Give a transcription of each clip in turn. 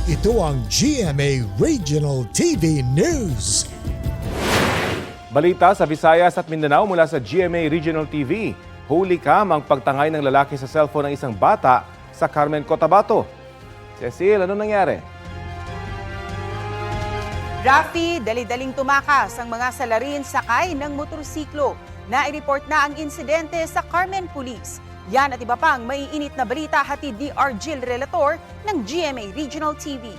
Ito ang GMA Regional TV News. Balita sa Visayas at Mindanao mula sa GMA Regional TV. Huli cam ang pagtangay ng lalaki sa cellphone ng isang bata sa Carmen, Cotabato. Cecil, ano nangyari? Rafi, dali-daling tumakas ang mga salarin sakay ng motorsiklo. Na-report na ang insidente sa Carmen Police. Yan at iba pang maiinit na balita hatid ni Argil Relator ng GMA Regional TV.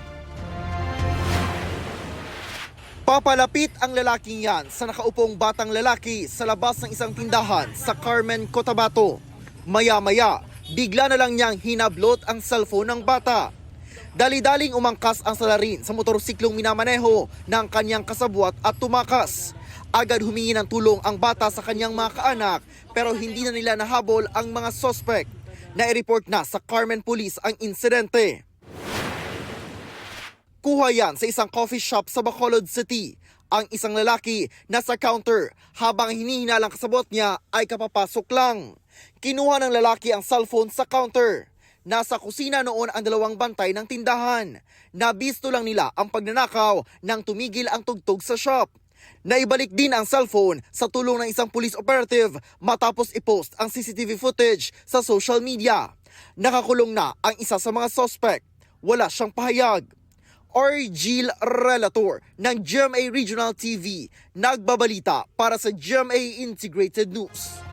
Papalapit ang lalaking yan sa nakaupong batang lalaki sa labas ng isang tindahan sa Carmen, Cotabato. Maya-maya, bigla na lang niyang hinablot ang cellphone ng bata. Dali-daling umangkas ang salarin sa motorsiklong minamaneho ng kanyang kasabwat at tumakas. Agad humingi ng tulong ang bata sa kanyang mga kaanak pero hindi na nila nahabol ang mga sospek. Na-report na sa Carmen Police ang insidente. Kuha yan sa isang coffee shop sa Bacolod City. Ang isang lalaki nasa counter habang hinihinalang kasabot niya ay kapapasok lang. Kinuha ng lalaki ang cellphone sa counter. Nasa kusina noon ang dalawang bantay ng tindahan. Nabisto lang nila ang pagnanakaw nang tumigil ang tugtog sa shop. Naibalik din ang cellphone sa tulong ng isang police operative matapos i-post ang CCTV footage sa social media. Nakakulong na ang isa sa mga suspect. Wala siyang pahayag. Argil Relator ng GMA Regional TV, nagbabalita para sa GMA Integrated News.